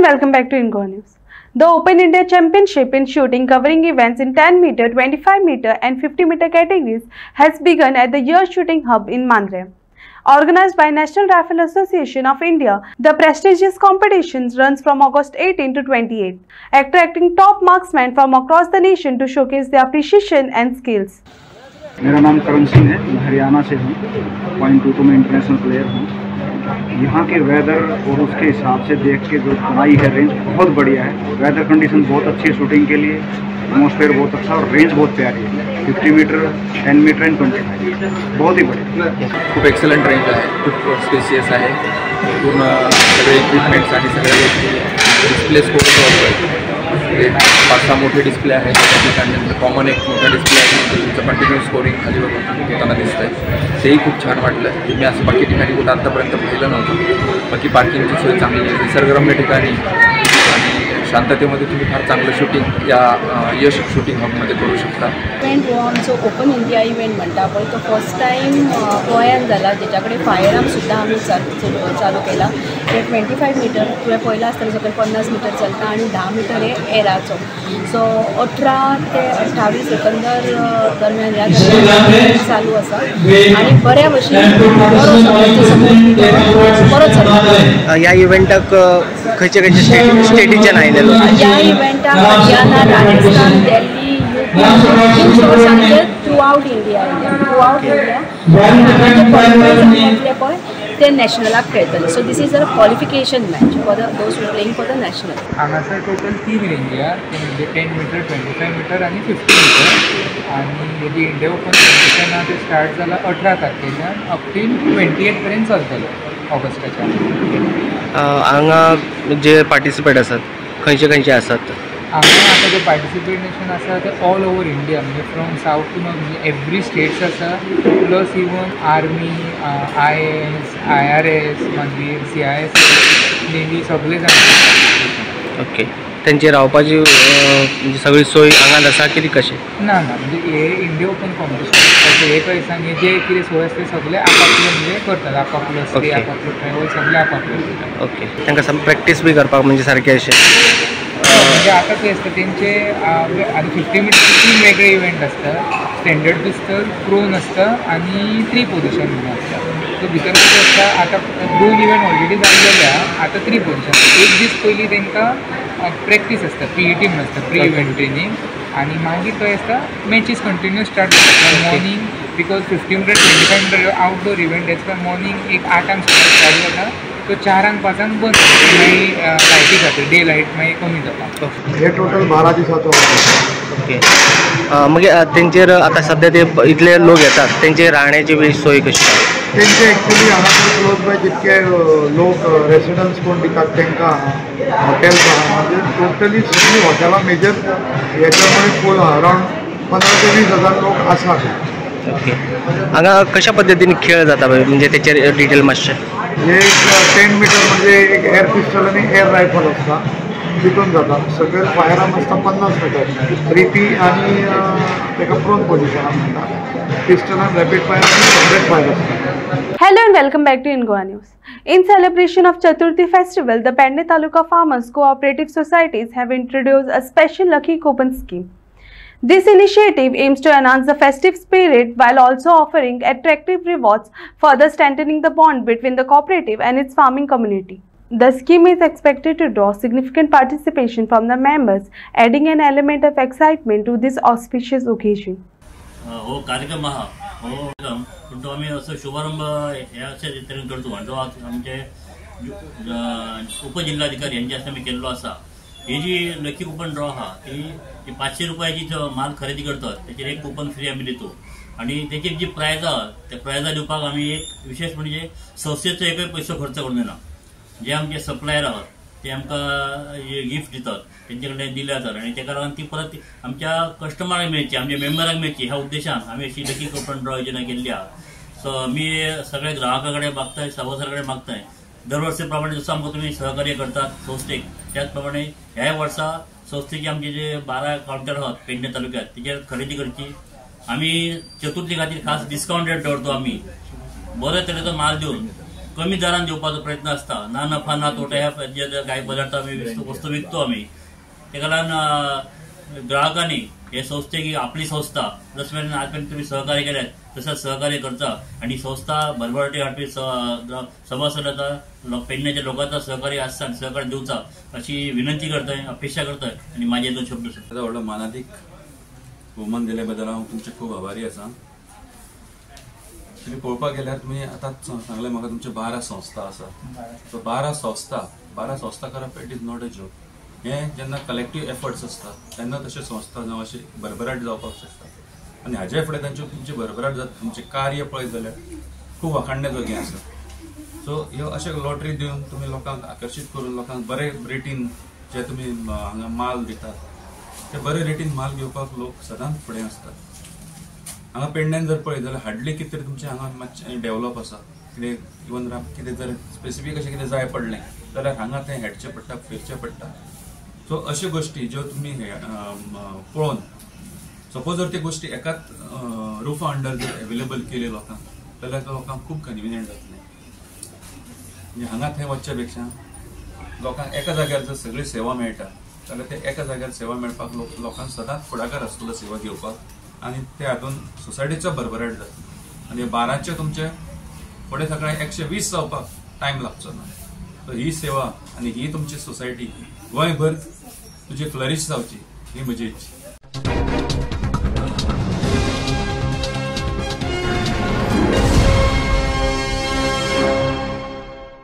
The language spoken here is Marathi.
welcome back to Ingo News. The Open India Championship in shooting covering events in 10 meter, 25 meter and 50 meter categories has begun at the Year Shooting Hub in Mandre. Organized by National Rifle Association of India, the prestigious competitions runs from August 18 to 28, attracting top marksmen from across the nation to showcase their precision and skills. मेरा नाम करण सिंह है, मैं हरियाणा से हूँ। .22 में इंटरनेशनल प्लेयर हूँ। यहाँ के वेदर और उसके हिसाब से देख के जो बनाई है रेंज बहुत बढ़िया है। वेदर कंडीशन बहुत अच्छी है शूटिंग के लिए, एटमॉस्फेयर बहुत अच्छा और रेंज बहुत प्यारी है। 50 मीटर, 10 मीटर एंड 25 बहुत ही बढ़िया। खूप एक्सलंट रेंज आहे, खूप स्पेसियस आहे, पूर्ण सगळे इक्विपमेंट्स आणि सगळ्या गोष्टी डिस्प्ले स्कोर 5-6 मोठे डिस्प्ले आहेत। त्या ठिकाणी कॉमन एक मोठा डिस्प्ले आहे, त्याचं कंटिन्यू स्कोरिंग खाली होताना दिसतं आहे। तेही खूप छान वाटलं। मी असं बाकी ठिकाणी कुठं आत्तापर्यंत पाहिलं नव्हतं। बाकी पार्किंगची सोय चांगली आहे, निसर्गरम्य ठिकाणी आणि शांततेमध्ये तुम्ही फार चांगलं शूटिंग या यश शूटिंग हबमध्ये करू शकता। इव्हेंट हो आमचो ओपन इंडिया इव्हेंट म्हणटा पळय तो फर्स्ट टाइम गोंयांत जाला, जेच्याकडे फायर आर्म सुद्दां आमी चालू केला। 25 मीटर तुवें पळयलां आसतलें, सकयल 50 मीटर चलता आणि 10 मीटर हे एराचो। सो 18 ते 28 सेकंदर दरम्यान ह्या दरम्यान चालू आसा आणि बऱ्या भशेन बरो चलता। ह्या इव्हेंटाक खंयचे खंयचे स्टेटीच्यान आयिल्ले लोक? ह्या इव्हेंटाक Haryana, Rajasthan, Delhi, throughout India पळय ते नॅशनलाक खेळटले। So this is a qualification match for those playing for the national. हांगासर टोटल 3 रेंजी आहा, ते म्हणजे 10 मीटर, 25 मीटर आणि 50 मीटर। आणि हेजी इंडिया ओपन कॉम्पिटिशन आहा ते स्टार्ट जाला 18 तारखेच्यान अप टील 28 पर्यंत चलतलो ऑगस्टाच्या। हांगा जे पार्टिसिपेट आसात खंयचे खंयचे आसात? हांगा आतां जे पार्टिसिपेशन आसा ते ऑल ओवर इंडिया, म्हणजे फ्रॉम साऊथ टू नॉर्थ, म्हणजे एवरी स्टेट्स आसा, plus even army, IAS, IRS, मागीर CIS, नेव्ही सगळे जाण। ओके, तेंची रावपाची म्हणजे सगळी सोय हांगाच आसा की कशी? ना म्हणजे हे इंडिया ओपन कॉम्पिटिशन हे खंय सांग जे कितें सोय आसता सगळे आपापले म्हणजे करतात, आपापलो स्टे, आपापलो ट्रॅवल सगळे आपापले। ओके, तांकां प्रॅक्टीस बी करपाक म्हणजे सारकें अशें म्हणजे आता ते असतं त्यांचे आता 50 मीटरचे 3 वेगळे इव्हेंट असतात। स्टँडर्ड पिस्तल, प्रोन असतं आणि 3 पोझिशन म्हणून असतं। तो भितर कितें आसता, आता 2 इव्हेंट ऑलरेडी जाल्लेल्या, आता 3 पोझिशन। एक दीस पयलीं तांकां प्रॅक्टीस असता, PET म्हणून आसता, प्री इव्हेंट ट्रेनिंग, आणि मागीर काय आसता मॅचीस कंटिन्यू स्टार्ट जातात morning, because 50 meter, 25 meter outdoor event as per morning एक 8 स्टार्ट जाता, तो 4-5 बंद मागीर लायटी खातीर डे लायट मागीर कमी जाता। हे टोटल 12 दिसाचो। ओके, मागीर तेंचेर आतां सध्या ते इतले लोक येतात, तेंचे राहण्याची बी सोय कशी? तेंचे एक्चुअली हांगासर क्लोज बाय जितके लोक रेसिडन्स कोण दितात तांकां हॉटेल्स आहा, म्हणजे टोटली सगळीं हॉटेलां मेजर याच्यामुळे फूल अरावंड 15 ते 20 हजार लोक आसात। ओके, हांगा कशा पद्दतीन खेळ जाता म्हणजे तेचेर डिटेल मातशें? हे एक 10 मीटर म्हणजे एक एअर पिस्टल आणि एअर रायफल असता, तितून जाता। सकयल फायर आर्म असता 50 मीटर, 3P आणि ताका प्रोन पोझिशन म्हणटा। पिस्टल आणि रॅपिड फायर आणि 100 फायर असता। Hello and welcome back to Ingo News. In celebration of Chaturthi festival, the Pendle Taluka Farmers Cooperative Societies have introduced a special lucky coupon scheme. This initiative aims to enhance the festive spirit while also offering attractive rewards, further strengthening the bond between the cooperative and its farming community. The scheme is expected to draw significant participation from the members, adding an element of excitement to this auspicious occasion. हो कार्यक्रम हा हो पण तो आम्ही असं शुभारंभ ह्या अशा तरेन करतो आणि तो आमचे उपजिल्हाधिकारी यांच्या हस्ते आम्ही केल्लो असा। ही जी लकी कुपन ड्रॉ हा ती 500 रुपयाची माल खरेदी करतात त्याचेर एक कुपन फ्री आम्ही दितो आणि त्याची जी प्राइज आहा त्या प्राइजा दिवपाक आम्ही एक विशेष म्हणजे संस्थेचो एकय पैसो खर्च करून दिना। जे आमचे सप्लायर आहात ते आमकां गिफ्ट दितात, त्यांचे कडेन दिले जातात आणि त्या कारण ती परत आमच्या कस्टमरांक मेळची, आमच्या मेंबरांक मेळची ह्या उद्देशान आम्ही अशी लकी कुपन ड्रॉ योजना केल्ली आहा। सो मी सगळ्या ग्राहकाकडे मागताय, सभासदाकडे मागताय, दरवर्षीप्रमाणे जसं आमकां तुम्ही सहकार्य करतात संस्थेक त्याचप्रमाणे ह्या वर्सा संस्थेचे आमचे जे 12 काउंटर आहात पेडणे तालुक्यात त्याचेर खरेदी करची। आम्ही चतुर्थी खातीर खास डिस्काउंट रेट दवरतो, आम्ही बऱ्या तरेचो माल देऊन कमी दरान दिवपाचो प्रयत्न आसता. ना नफा ना तोटा ह्या जे काही पदार्थ आम्ही वस्तू विकतो आम्ही. तेका लागून ग्राहकांनी हे संस्थेक आपली संस्था जसं आजपर्यंत तुम्ही सहकार्य केल्यात तसंच सहकार्य करता आणि संस्था भरभराटी हाडपी सभासद आता पेडण्याच्या लोकांचा सहकार्य आसता आणि सहकार्य दिवचा अशी विनंती करताय, अपेक्षा करताय आणि माझे 2 शब्द सांगता. व्हडलो मानादीक भोवमान दिले बद्दल हांव तुमचे खूब आभारी आसा. तुम्ही पळोवपाक गेल्यार तुमी आतांच सांगलें म्हाका तुमचे 12 संस्था आसा. सो 12 संस्था करप it is not a joke. हे जेन्ना कलेक्टिव्ह एफर्ट्स असतात तेन्ना तशे संस्था जावं अशी भरभराट जावपाक शकता. आनी हाजे फुडें तुमची भरभराट जाता तुमचें कार्य पळयत जाल्यार खूब वाखाणण्याजोगें आसा. सो ह्यो अशे लॉटरी दिवन तुमी लोकांक आकर्शीत करून लोकांक बरे रेटीन जे तुमी हांगा माल दितात ते बरे रेटीन माल घेवपाक लोक सदांच फुडें आसतात. हांगा पेडण्यान जर पळयत जाल्यार हार्डली कितें तरी तुमचें हांगा मातशें डेव्हलप आसा. कितें इवन कितें जर स्पेसिफीक अशें कितें जाय पडलें जाल्यार हांगा तें हेडचें पडटा, फिरचें पडटा. सो अश्यो गोष्टी ज्यो तुमी पळोवन सपोज जर त्यो गोष्टी एकाच रुफा अंडर जर अवेलेबल केल्यो लोकांक जाल्यार लोकांक खूब कन्विनियंट जातलें. म्हणजे हांगा थंय वचचे पेक्षा लोकांक एका जाग्यार जर सगळी सेवा मेळटा जाल्यार ते एका जाग्यार सेवा मेळपाक लोकांक सदांच फुडाकार आसतलो सेवा घेवपाक आनी ते हातून सोसायटीचो भरभराट जाता. आनी 12चे तुमचे फुडें सकाळीं 120 जावपाक टायम लागचो ना. सो ही सेवा आनी ही तुमची सोसायटी गोंयभर तुजी फ्लरिश जावची ही म्हजी इच्छा.